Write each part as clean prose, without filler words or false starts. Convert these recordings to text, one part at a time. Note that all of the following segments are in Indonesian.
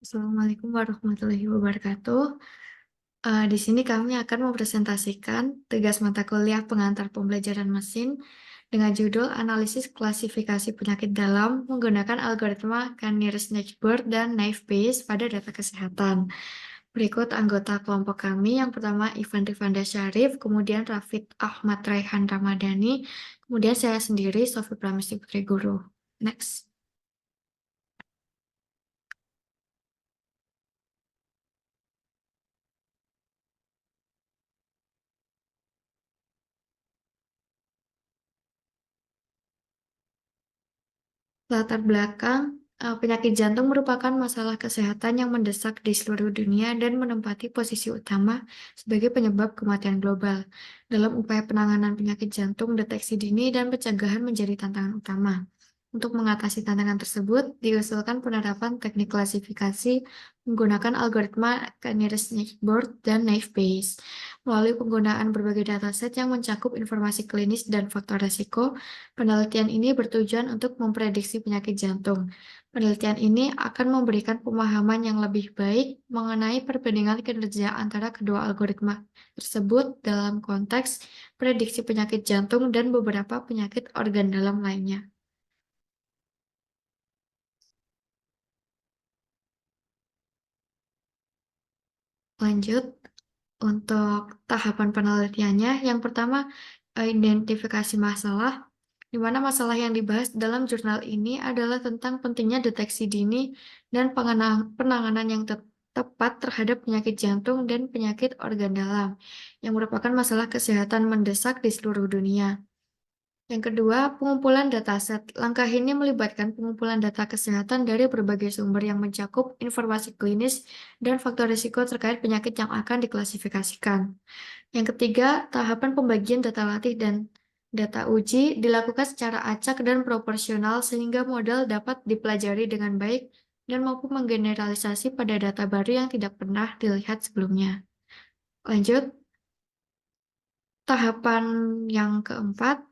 Assalamualaikum warahmatullahi wabarakatuh. Di sini kami akan mempresentasikan tugas mata kuliah pengantar pembelajaran mesin dengan judul Analisis Klasifikasi Penyakit Dalam menggunakan algoritma Canir-Snatchbird dan Naive Bayes pada data kesehatan. Berikut anggota kelompok kami. Yang pertama Ivan Rifanda Syarif, kemudian Rafid Ahmad Raihan Ramadhani, kemudian saya sendiri Sofi Pramesti Putri Guru. Next. Latar belakang, penyakit jantung merupakan masalah kesehatan yang mendesak di seluruh dunia dan menempati posisi utama sebagai penyebab kematian global. Dalam upaya penanganan penyakit jantung, deteksi dini dan pencegahan menjadi tantangan utama. Untuk mengatasi tantangan tersebut, diusulkan penerapan teknik klasifikasi menggunakan algoritma Canir-Snatchbird dan Naive Bayes. Melalui penggunaan berbagai dataset yang mencakup informasi klinis dan faktor risiko, penelitian ini bertujuan untuk memprediksi penyakit jantung. Penelitian ini akan memberikan pemahaman yang lebih baik mengenai perbandingan kinerja antara kedua algoritma tersebut dalam konteks prediksi penyakit jantung dan beberapa penyakit organ dalam lainnya. Lanjut, untuk tahapan penelitiannya, yang pertama, identifikasi masalah, di mana masalah yang dibahas dalam jurnal ini adalah tentang pentingnya deteksi dini dan penanganan yang tepat terhadap penyakit jantung dan penyakit organ dalam, yang merupakan masalah kesehatan mendesak di seluruh dunia. Yang kedua, pengumpulan dataset. Langkah ini melibatkan pengumpulan data kesehatan dari berbagai sumber yang mencakup informasi klinis dan faktor risiko terkait penyakit yang akan diklasifikasikan. Yang ketiga, tahapan pembagian data latih dan data uji dilakukan secara acak dan proporsional sehingga model dapat dipelajari dengan baik dan mampu menggeneralisasi pada data baru yang tidak pernah dilihat sebelumnya. Lanjut, tahapan yang keempat,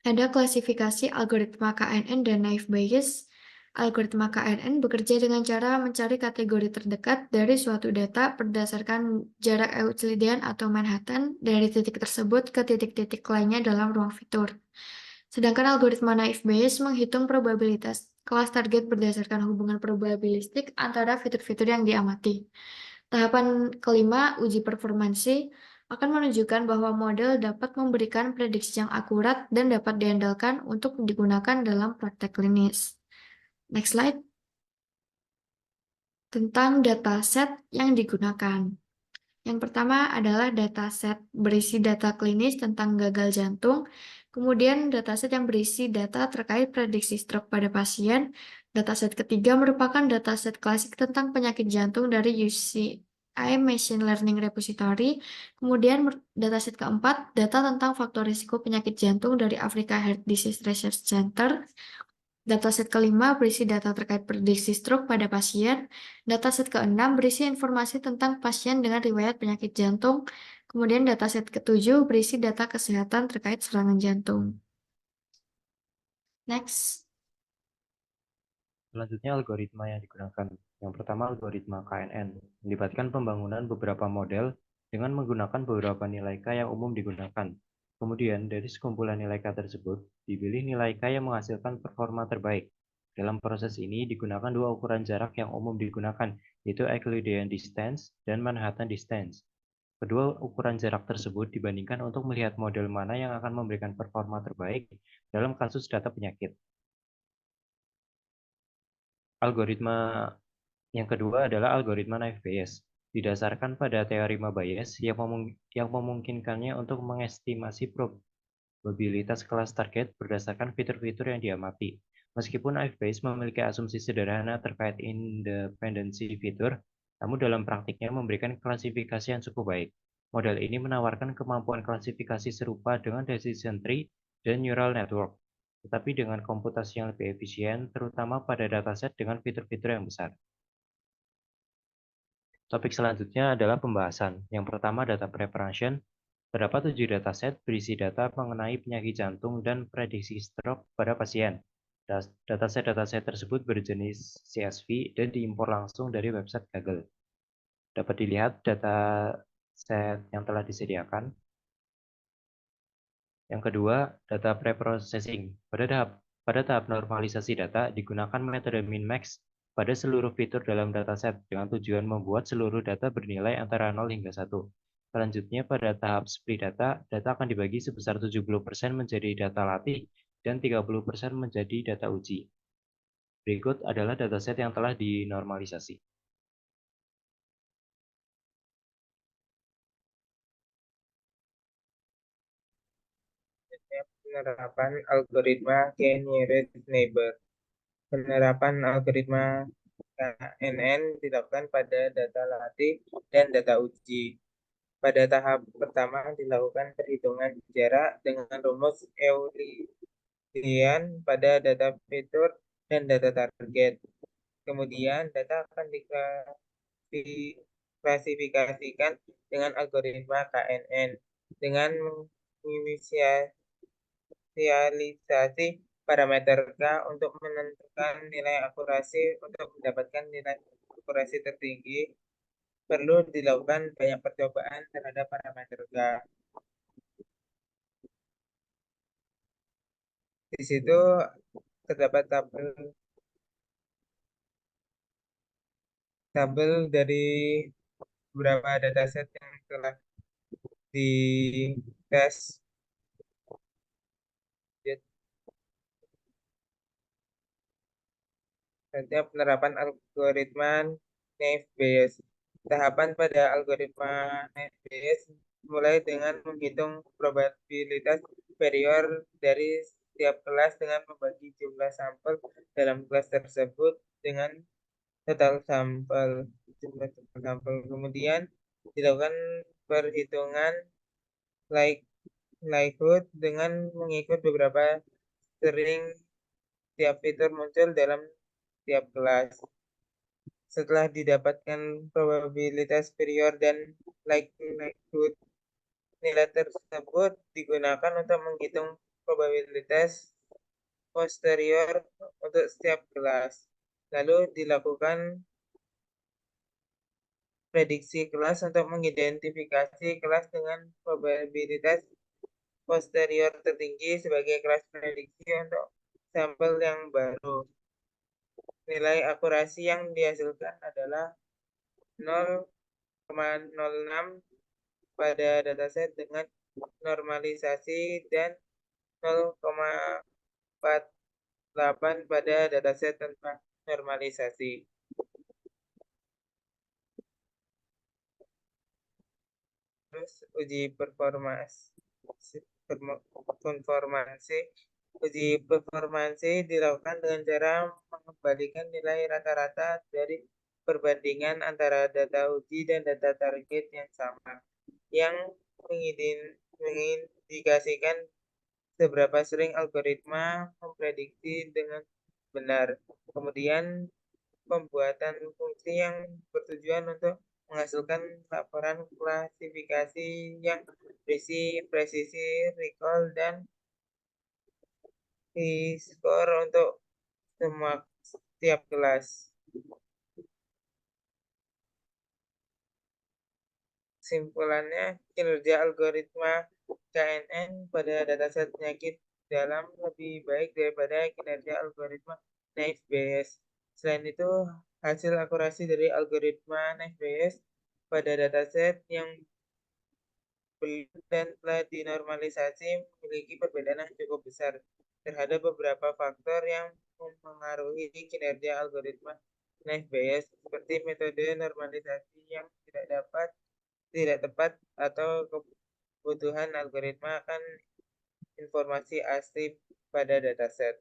ada klasifikasi algoritma KNN dan Naive Bayes. Algoritma KNN bekerja dengan cara mencari kategori terdekat dari suatu data berdasarkan jarak Euclidean atau Manhattan dari titik tersebut ke titik-titik lainnya dalam ruang fitur. Sedangkan algoritma Naive Bayes menghitung probabilitas kelas target berdasarkan hubungan probabilistik antara fitur-fitur yang diamati. Tahapan kelima, uji performansi, akan menunjukkan bahwa model dapat memberikan prediksi yang akurat dan dapat diandalkan untuk digunakan dalam praktek klinis. Next slide. Tentang dataset yang digunakan. Yang pertama adalah dataset berisi data klinis tentang gagal jantung, kemudian dataset yang berisi data terkait prediksi stroke pada pasien. Dataset ketiga merupakan dataset klasik tentang penyakit jantung dari UCI Machine Learning Repository. Kemudian dataset keempat, data tentang faktor risiko penyakit jantung dari Africa Heart Disease Research Center. Dataset kelima berisi data terkait prediksi stroke pada pasien. Dataset keenam berisi informasi tentang pasien dengan riwayat penyakit jantung. Kemudian dataset ketujuh berisi data kesehatan terkait serangan jantung. Next. Selanjutnya algoritma yang digunakan. Yang pertama algoritma KNN, melibatkan pembangunan beberapa model dengan menggunakan beberapa nilai K yang umum digunakan. Kemudian dari sekumpulan nilai K tersebut, dipilih nilai K yang menghasilkan performa terbaik. Dalam proses ini digunakan dua ukuran jarak yang umum digunakan, yaitu Euclidean distance dan Manhattan distance. Kedua ukuran jarak tersebut dibandingkan untuk melihat model mana yang akan memberikan performa terbaik dalam kasus data penyakit. Algoritma yang kedua adalah algoritma Naive Bayes, didasarkan pada teori Bayes yang memungkinkannya untuk mengestimasi probabilitas kelas target berdasarkan fitur-fitur yang diamati. Meskipun Naive Bayes memiliki asumsi sederhana terkait independensi fitur, namun dalam praktiknya memberikan klasifikasi yang cukup baik. Model ini menawarkan kemampuan klasifikasi serupa dengan decision tree dan neural network, tetapi dengan komputasi yang lebih efisien, terutama pada dataset dengan fitur-fitur yang besar. Topik selanjutnya adalah pembahasan. Yang pertama, data preparation. Terdapat 7 dataset berisi data mengenai penyakit jantung dan prediksi stroke pada pasien. Dataset tersebut berjenis CSV dan diimpor langsung dari website Google. Dapat dilihat dataset yang telah disediakan. Yang kedua, data preprocessing. Pada tahap normalisasi data, digunakan metode min-max pada seluruh fitur dalam dataset dengan tujuan membuat seluruh data bernilai antara 0 hingga 1. Selanjutnya, pada tahap split data, data akan dibagi sebesar 70% menjadi data latih dan 30% menjadi data uji. Berikut adalah dataset yang telah dinormalisasi. Penerapan algoritma K-nearest neighbor. Penerapan algoritma KNN dilakukan pada data latih dan data uji. Pada tahap pertama dilakukan perhitungan jarak dengan rumus Euclidean pada data fitur dan data target. Kemudian data akan diklasifikasikan dengan algoritma KNN dengan menginisialisasi parameter K untuk menentukan nilai akurasi. Untuk mendapatkan nilai akurasi tertinggi, perlu dilakukan banyak percobaan terhadap parameter K. Di situ terdapat tabel dari beberapa dataset yang telah dites. Setiap penerapan algoritma Naive Bayes. Tahapan pada algoritma Naive Bayes mulai dengan menghitung probabilitas superior dari setiap kelas dengan membagi jumlah sampel dalam kelas tersebut dengan total jumlah sampel. Kemudian dilakukan perhitungan likelihood dengan mengikut beberapa sering tiap fitur muncul dalam tiap kelas. Setelah didapatkan probabilitas superior dan likelihood, nilai tersebut digunakan untuk menghitung probabilitas posterior untuk setiap kelas. Lalu dilakukan prediksi kelas untuk mengidentifikasi kelas dengan probabilitas posterior tertinggi sebagai kelas prediksi untuk sampel yang baru. Nilai akurasi yang dihasilkan adalah 0,06 pada dataset dengan normalisasi dan 0,48 pada dataset tanpa normalisasi. Terus uji konformansi. Uji performansi dilakukan dengan cara mengembalikan nilai rata-rata dari perbandingan antara data uji dan data target yang sama, yang mengindikasikan seberapa sering algoritma memprediksi dengan benar. Kemudian pembuatan fungsi yang bertujuan untuk menghasilkan laporan klasifikasi yang berisi presisi, recall, dan skor untuk semua setiap kelas. Kesimpulannya, kinerja algoritma KNN pada dataset penyakit dalam lebih baik daripada kinerja algoritma Naive Bayes. Selain itu, hasil akurasi dari algoritma Naive Bayes pada dataset yang belum dan telah dinormalisasi memiliki perbedaan yang cukup besar terhadap beberapa faktor yang mempengaruhi kinerja algoritma Naive Bayes, seperti metode normalisasi yang tidak tepat atau kebutuhan algoritma akan informasi asli pada dataset.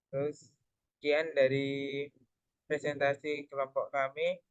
Terus sekian dari presentasi kelompok kami.